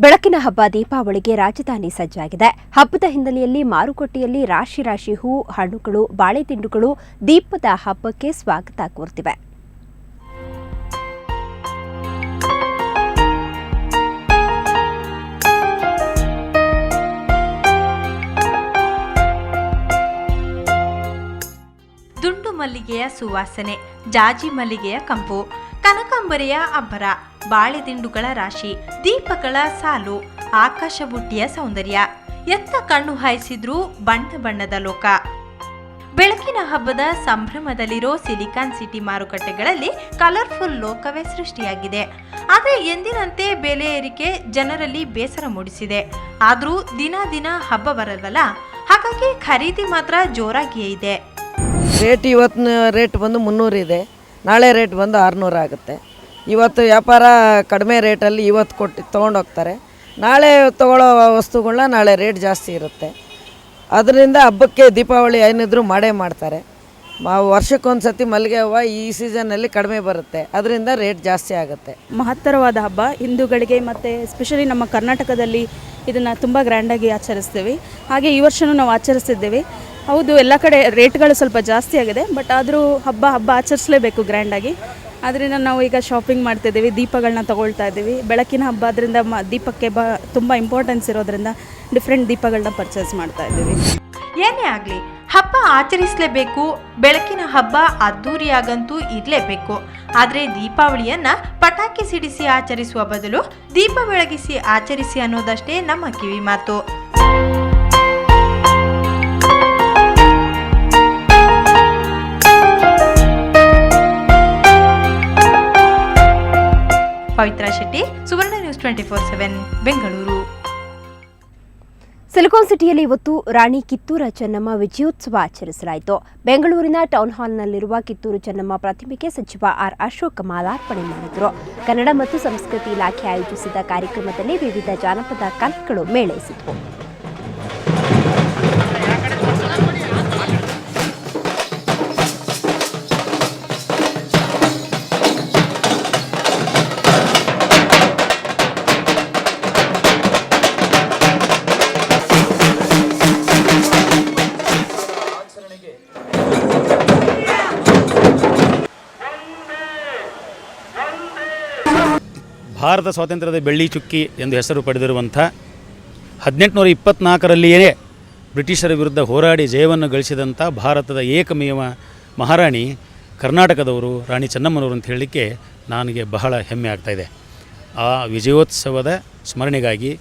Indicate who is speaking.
Speaker 1: ಬೆಳಕಿನ ಹಬ್ಬ ದೀಪಾವಳಿಗೆ ರಾಜಧಾನಿ ಸಜ್ಜಾಗಿದೆ. ಹಬ್ಬದ ಹಿನ್ನೆಲೆಯಲ್ಲಿ ಮಾರುಕಟ್ಟೆಯಲ್ಲಿ ರಾಶಿ ರಾಶಿ ಹೂ, ಹಣ್ಣುಗಳು, ಬಾಳೆ ತಿಂಡುಗಳು ದೀಪದ ಹಬ್ಬಕ್ಕೆ ಸ್ವಾಗತ ಕೋರ್ತಿವೆ.
Speaker 2: ದುಂಡು ಮಲ್ಲಿಗೆಯ ಸುವಾಸನೆ, ಜಾಜಿ ಮಲ್ಲಿಗೆಯ ಕಂಪು, ಕನಕಾಂಬರಿಯ ಅಬ್ಬರ, ಬಾಳೆ ದಿಂಡುಗಳ ರಾಶಿ, ದೀಪಗಳ ಸಾಲು, ಆಕಾಶ ಬುಟ್ಟಿಯ ಸೌಂದರ್ಯ, ಎತ್ತ ಕಣ್ಣು ಹಾಯಿಸಿದ್ರೂ ಬಣ್ಣ ಬಣ್ಣದ ಲೋಕ. ಬೆಳಕಿನ ಹಬ್ಬದ ಸಂಭ್ರಮದಲ್ಲಿರೋ ಸಿಲಿಕಾನ್ ಸಿಟಿ ಮಾರುಕಟ್ಟೆಗಳಲ್ಲಿ ಕಲರ್ಫುಲ್ ಲೋಕವೇ ಸೃಷ್ಟಿಯಾಗಿದೆ. ಆದರೆ ಎಂದಿನಂತೆ ಬೆಲೆ ಏರಿಕೆ ಜನರಲ್ಲಿ ಬೇಸರ ಮೂಡಿಸಿದೆ. ಆದರೂ ದಿನ ದಿನ ಹಬ್ಬ ಬರಲ್ವಲ್ಲ, ಹಾಗಾಗಿ ಖರೀದಿ ಮಾತ್ರ ಜೋರಾಗಿಯೇ ಇದೆ.
Speaker 3: ಇವತ್ತಿನ ರೇಟ್ ಬಂದು 300 ಇದೆ, ನಾಳೆ ರೇಟ್ ಬಂದು 600 ಆಗುತ್ತೆ. ಇವತ್ತು ವ್ಯಾಪಾರ ಕಡಿಮೆ ರೇಟಲ್ಲಿ ಇವತ್ತು ಕೊಟ್ಟು ತೊಗೊಂಡೋಗ್ತಾರೆ. ನಾಳೆ ತೊಗೊಳ್ಳೋ ವಸ್ತುಗಳನ್ನ ನಾಳೆ ರೇಟ್ ಜಾಸ್ತಿ ಇರುತ್ತೆ. ಅದರಿಂದ ಹಬ್ಬಕ್ಕೆ ದೀಪಾವಳಿ ಏನಿದ್ರು ಮಾಡೇ ಮಾಡ್ತಾರೆ. ವರ್ಷಕ್ಕೊಂದು ಸತಿ ಮಲ್ಲಿಗೆ ಹೂವು ಈ ಸೀಸನ್ನಲ್ಲಿ ಕಡಿಮೆ ಬರುತ್ತೆ, ಅದರಿಂದ ರೇಟ್ ಜಾಸ್ತಿ ಆಗುತ್ತೆ.
Speaker 4: ಮಹತ್ತರವಾದ ಹಬ್ಬ ಹಿಂದೂಗಳಿಗೆ, ಮತ್ತು ಎಸ್ಪೆಷಲಿ ನಮ್ಮ ಕರ್ನಾಟಕದಲ್ಲಿ ಇದನ್ನು ತುಂಬ ಗ್ರ್ಯಾಂಡಾಗಿ ಆಚರಿಸ್ತೀವಿ. ಹಾಗೆ ಈ ವರ್ಷವೂ ನಾವು ಆಚರಿಸ್ತಿದ್ದೇವೆ. ಹೌದು, ಎಲ್ಲ ಕಡೆ ರೇಟ್ಗಳು ಸ್ವಲ್ಪ ಜಾಸ್ತಿ ಆಗಿದೆ, ಬಟ್ ಆದರೂ ಹಬ್ಬ ಆಚರಿಸಲೇಬೇಕು ಗ್ರ್ಯಾಂಡಾಗಿ. ಅದರಿಂದ ನಾವು ಈಗ ಶಾಪಿಂಗ್ ಮಾಡ್ತಿದ್ದೀವಿ, ದೀಪಗಳನ್ನ ತೊಗೊಳ್ತಾ ಇದ್ದೀವಿ. ಬೆಳಕಿನ ಹಬ್ಬ ಅದರಿಂದ ದೀಪಕ್ಕೆ ತುಂಬ ಇಂಪಾರ್ಟೆನ್ಸ್ ಇರೋದ್ರಿಂದ ಡಿಫ್ರೆಂಟ್ ದೀಪಗಳನ್ನ ಪರ್ಚೇಸ್ ಮಾಡ್ತಾ ಇದ್ದೀವಿ.
Speaker 2: ಏನೇ ಆಗಲಿ ಹಬ್ಬ ಆಚರಿಸಲೇಬೇಕು. ಬೆಳಕಿನ ಹಬ್ಬ ಅದ್ದೂರಿಯಾಗಂತೂ ಇರಲೇಬೇಕು. ಆದರೆ ದೀಪಾವಳಿಯನ್ನ ಪಟಾಕಿ ಸಿಡಿಸಿ ಆಚರಿಸುವ ಬದಲು ದೀಪ ಬೆಳಗಿಸಿ ಆಚರಿಸಿ ಅನ್ನೋದಷ್ಟೇ ನಮ್ಮ ಕಿವಿ ಮಾತು. ಪವಿತ್ರ ಶೆಟ್ಟಿ, ಸುವರ್ಣ ನ್ಯೂಸ್ 24/7 ಬೆಂಗಳೂರು.
Speaker 1: ಸಿಲಿಕಾನ್ ಸಿಟಿಯಲ್ಲಿ ಇವತ್ತು ರಾಣಿ ಕಿತ್ತೂರ ಚೆನ್ನಮ್ಮ ವಿಜಯೋತ್ಸವ ಆಚರಿಸಲಾಯಿತು. ಬೆಂಗಳೂರಿನ ಟೌನ್ ಹಾಲ್ನಲ್ಲಿರುವ ಕಿತ್ತೂರು ಚೆನ್ನಮ್ಮ ಪ್ರತಿಮೆಗೆ ಸಚಿವ ಆರ್ ಅಶೋಕ್ ಮಾಲಾರ್ಪಣೆ ಮಾಡಿದರು. ಕನ್ನಡ ಮತ್ತು ಸಂಸ್ಕೃತಿ ಇಲಾಖೆ ಆಯೋಜಿಸಿದ ಕಾರ್ಯಕ್ರಮದಲ್ಲಿ ವಿವಿಧ ಜಾನಪದ ಕಲೆಗಳು ಮೇಳೈಸಿದವು.
Speaker 5: ಭಾರತ ಸ್ವಾತಂತ್ರ್ಯದ ಬೆಳ್ಳಿ ಚುಕ್ಕಿ ಎಂದು ಹೆಸರು ಪಡೆದಿರುವಂಥ 1824ರಲ್ಲಿಯೇ ಬ್ರಿಟಿಷರ ವಿರುದ್ಧ ಹೋರಾಡಿ ಜಯವನ್ನು ಗಳಿಸಿದಂಥ ಭಾರತದ ಏಕಮೇವ ಮಹಾರಾಣಿ ಕರ್ನಾಟಕದವರು ರಾಣಿ ಚೆನ್ನಮ್ಮನವರು ಅಂತ ಹೇಳಲಿಕ್ಕೆ ನನಗೆ ಬಹಳ ಹೆಮ್ಮೆ ಆಗ್ತಾಯಿದೆ. ಆ ವಿಜಯೋತ್ಸವದ ಸ್ಮರಣೆಗಾಗಿ